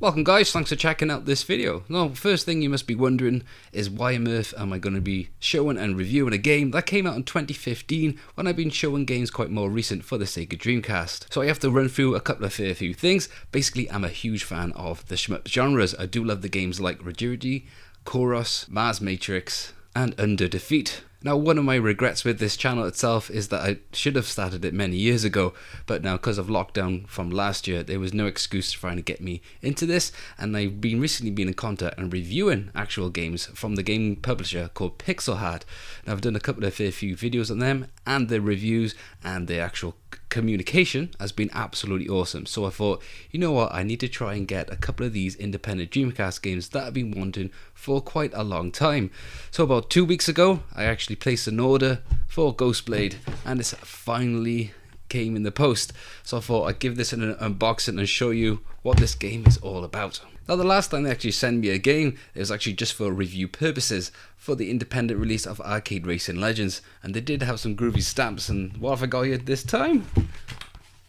Welcome guys, thanks for checking out this video. Now, first thing you must be wondering is why on earth am I going to be showing and reviewing a game that came out in 2015 when I've been showing games quite more recent for the Sega Dreamcast. So I have to run through a couple of fair few things. Basically, I'm a huge fan of the shmup genres. I do love the games like Rigidity, Chorus, Mars Matrix and Under Defeat. Now, one of my regrets with this channel itself is that I should have started it many years ago, but now because of lockdown from last year, there was no excuse trying to get me into this, and I've recently been in contact and reviewing actual games from the game publisher called pixelheart. Now, I've done a couple of fair few videos on them, and the reviews and the actual communication has been absolutely awesome. So I thought, you know what, I need to try and get a couple of these independent Dreamcast games that I've been wanting for quite a long time. So about 2 weeks ago, I actually placed an order for Ghostblade, and it's finally came in the post. So I thought I'd give this an unboxing and show you what this game is all about. Now, the last time they actually sent me a game, it was actually just for review purposes for the independent release of Arcade Racing Legends, and they did have some groovy stamps. And what have I got here this time?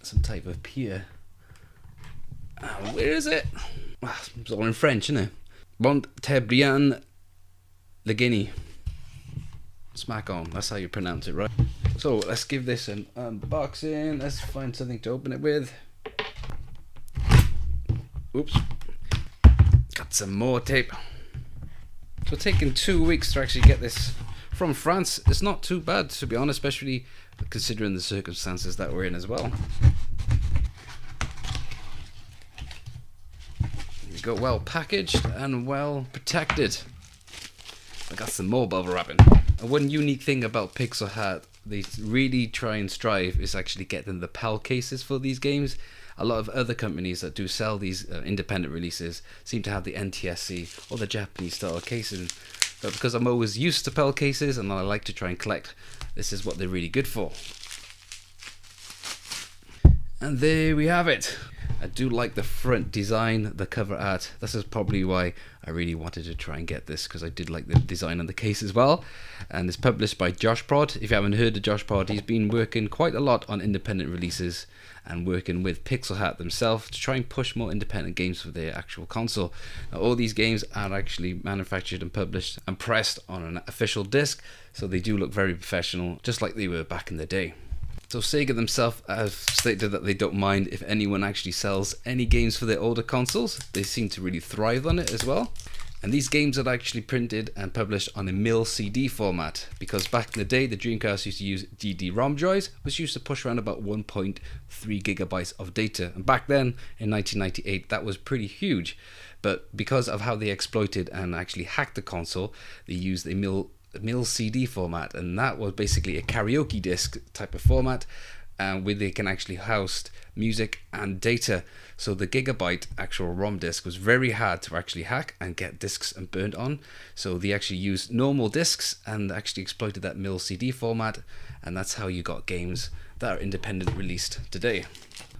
Some type of pier. Where is it? It's all in French, isn't it? Bon-Tebrian Legeni. Smack on, that's how you pronounce it, right? So let's give this an unboxing. Let's find something to open it with. Oops. Got some more tape. So taking 2 weeks to actually get this from France. It's not too bad, to be honest, especially considering the circumstances that we're in as well. We got well packaged and well protected. I got some more bubble wrapping. And one unique thing about pixelheart, they really try and strive is actually getting the PAL cases for these games. A lot of other companies that do sell these independent releases seem to have the NTSC or the Japanese style cases, but because I'm always used to PAL cases and I like to try and collect, this is what they're really good for. And there we have it. I do like the front design, the cover art. This is probably why I really wanted to try and get this, because I did like the design on the case as well. And it's published by Josh Prod. If you haven't heard of Josh Prod, he's been working quite a lot on independent releases and working with pixelheart themselves to try and push more independent games for their actual console. Now, all these games are actually manufactured and published and pressed on an official disc, so they do look very professional, just like they were back in the day. So Sega themselves have stated that they don't mind if anyone actually sells any games for their older consoles. They seem to really thrive on it as well. And these games are actually printed and published on a mil CD format, because back in the day the Dreamcast used to use DD-ROM drives, which used to push around about 1.3 gigabytes of data. And back then in 1998 that was pretty huge. But because of how they exploited and actually hacked the console, they used a mil CD format, and that was basically a karaoke disc type of format, where they can actually house music and data. So the gigabyte actual ROM disc was very hard to actually hack and get discs and burned on, so they actually used normal discs and actually exploited that mil CD format, and that's how you got games that are independent released today.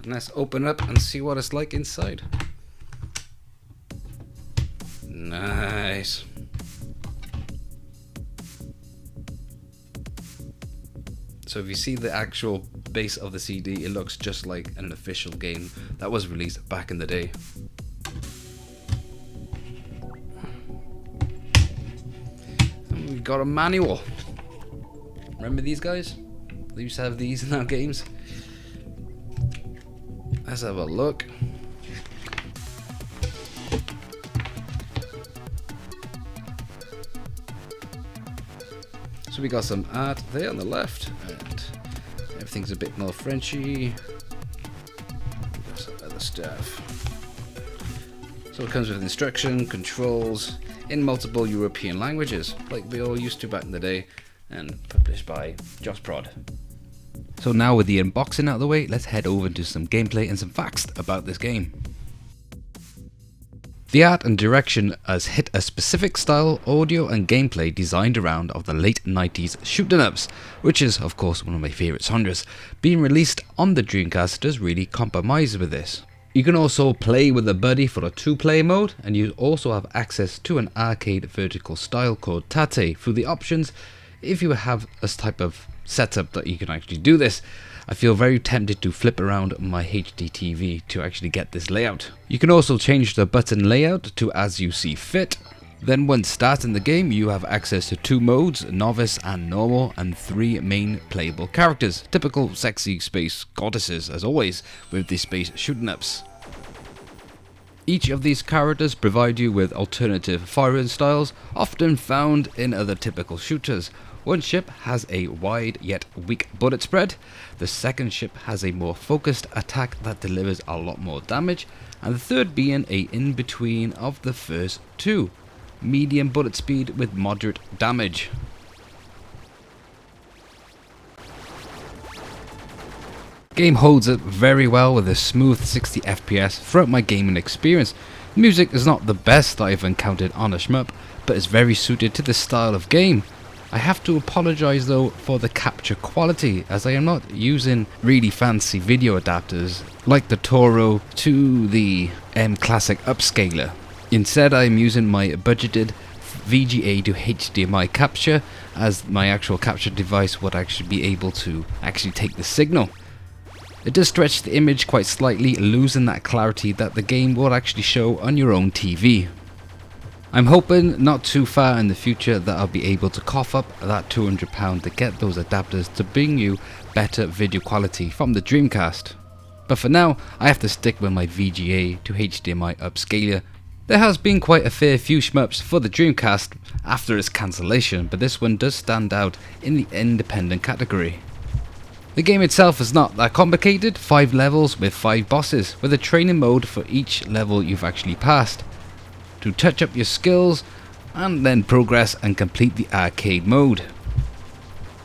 And let's open up and see what it's like inside. Nice. So if you see the actual base of the CD, it looks just like an official game that was released back in the day. And we've got a manual. Remember these guys? They used to have these in our games. Let's have a look. So we got some art there on the left, and everything's a bit more Frenchy. Got some other stuff. So it comes with instruction, controls, in multiple European languages, like we all used to back in the day, and published by Josh Prod. So now with the unboxing out of the way, let's head over to some gameplay and some facts about this game. The art and direction has hit a specific style, audio and gameplay designed around of the late 90s shoot-'em-ups, which is of course one of my favourite genres. Being released on the Dreamcast does really compromise with this. You can also play with a buddy for a 2-player mode, and you also have access to an arcade vertical style called Tate through the options if you have a type of setup that you can actually do this. I feel very tempted to flip around my HD TV to actually get this layout. You can also change the button layout to as you see fit. Then once starting the game, you have access to 2 modes, novice and normal, and 3 main playable characters. Typical sexy space goddesses as always, with the space shooting ups. Each of these characters provide you with alternative firing styles, often found in other typical shooters. One ship has a wide yet weak bullet spread, the second ship has a more focused attack that delivers a lot more damage, and the third being a in-between of the first 2. Medium bullet speed with moderate damage. Game holds up very well with a smooth 60 FPS throughout my gaming experience. Music is not the best I've encountered on a shmup, but is very suited to the style of game. I have to apologise though for the capture quality, as I am not using really fancy video adapters like the Toro to the M Classic upscaler. Instead, I am using my budgeted VGA to HDMI capture, as my actual capture device would actually be able to take the signal. It does stretch the image quite slightly, losing that clarity that the game will actually show on your own TV. I'm hoping not too far in the future that I'll be able to cough up that £200 to get those adapters to bring you better video quality from the Dreamcast. But for now, I have to stick with my VGA to HDMI upscaler. There has been quite a fair few shmups for the Dreamcast after its cancellation, but this one does stand out in the independent category. The game itself is not that complicated, 5 levels with 5 bosses, with a training mode for each level you've actually passed, to touch up your skills and then progress and complete the arcade mode.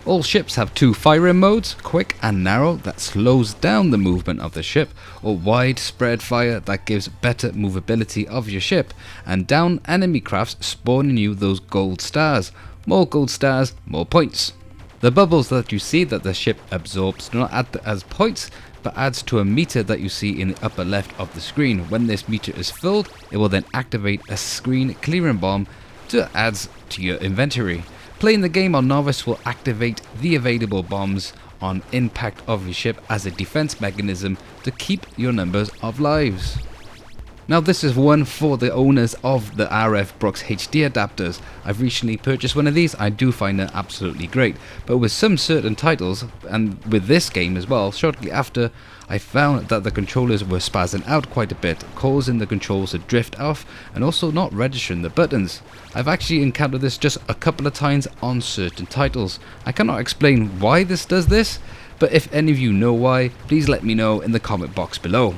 All ships have 2 firing modes, quick and narrow, that slows down the movement of the ship, or wide spread fire that gives better movability of your ship, and down enemy crafts spawning you those gold stars. More gold stars, more points. The bubbles that you see that the ship absorbs do not add as points, but adds to a meter that you see in the upper left of the screen. When this meter is filled, it will then activate a screen clearing bomb to add to your inventory. Playing the game on novice will activate the available bombs on impact of your ship as a defense mechanism to keep your numbers of lives. Now this is one for the owners of the RF Brooks HD adapters. I've recently purchased one of these. I do find them absolutely great, but with some certain titles, and with this game as well, shortly after, I found that the controllers were spazzing out quite a bit, causing the controls to drift off and also not registering the buttons. I've actually encountered this just a couple of times on certain titles. I cannot explain why this does this, but if any of you know why, please let me know in the comment box below.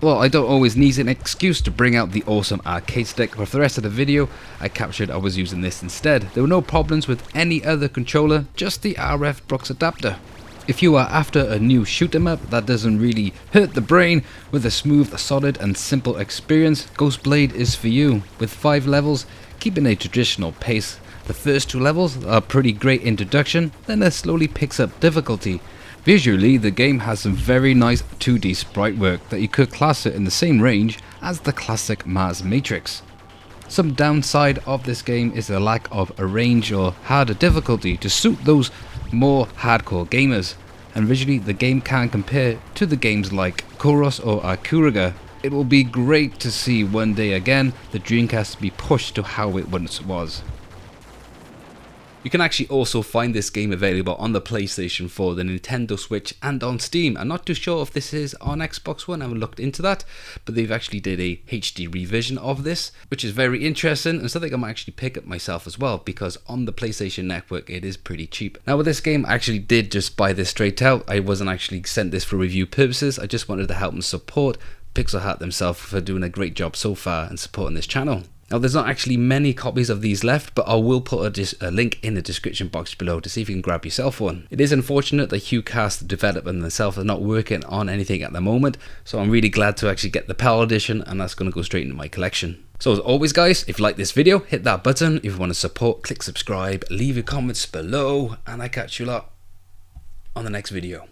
Well, I don't always need an excuse to bring out the awesome arcade stick, but for the rest of the video, I captured I was using this instead. There were no problems with any other controller, just the RF Brooks adapter. If you are after a new shoot 'em up that doesn't really hurt the brain, with a smooth, solid and simple experience, Ghostblade is for you. With 5 levels, keeping a traditional pace. The first 2 levels are a pretty great introduction, then it slowly picks up difficulty. Visually, the game has some very nice 2D sprite work that you could class it in the same range as the classic Mars Matrix. Some downside of this game is the lack of a range or harder difficulty to suit those more hardcore gamers, and visually the game can compare to the games like Koros or Akuraga. It will be great to see one day again the Dreamcast be pushed to how it once was. You can actually also find this game available on the PlayStation 4, the Nintendo Switch and on Steam. I'm not too sure if this is on Xbox One, I haven't looked into that, but they've actually did a HD revision of this, which is very interesting and something I might actually pick up myself as well, because on the PlayStation Network it is pretty cheap. Now with this game, I actually did just buy this straight out. I wasn't actually sent this for review purposes, I just wanted to help and support Pixelheart themselves for doing a great job so far and supporting this channel. Now there's not actually many copies of these left, but I will put a link in the description box below to see if you can grab yourself one. It is unfortunate that hucast, the developer themselves, are not working on anything at the moment, so I'm really glad to actually get the PAL edition, and that's going to go straight into my collection. So as always guys, if you like this video, hit that button. If you want to support, click subscribe, leave your comments below, and I catch you lot on the next video.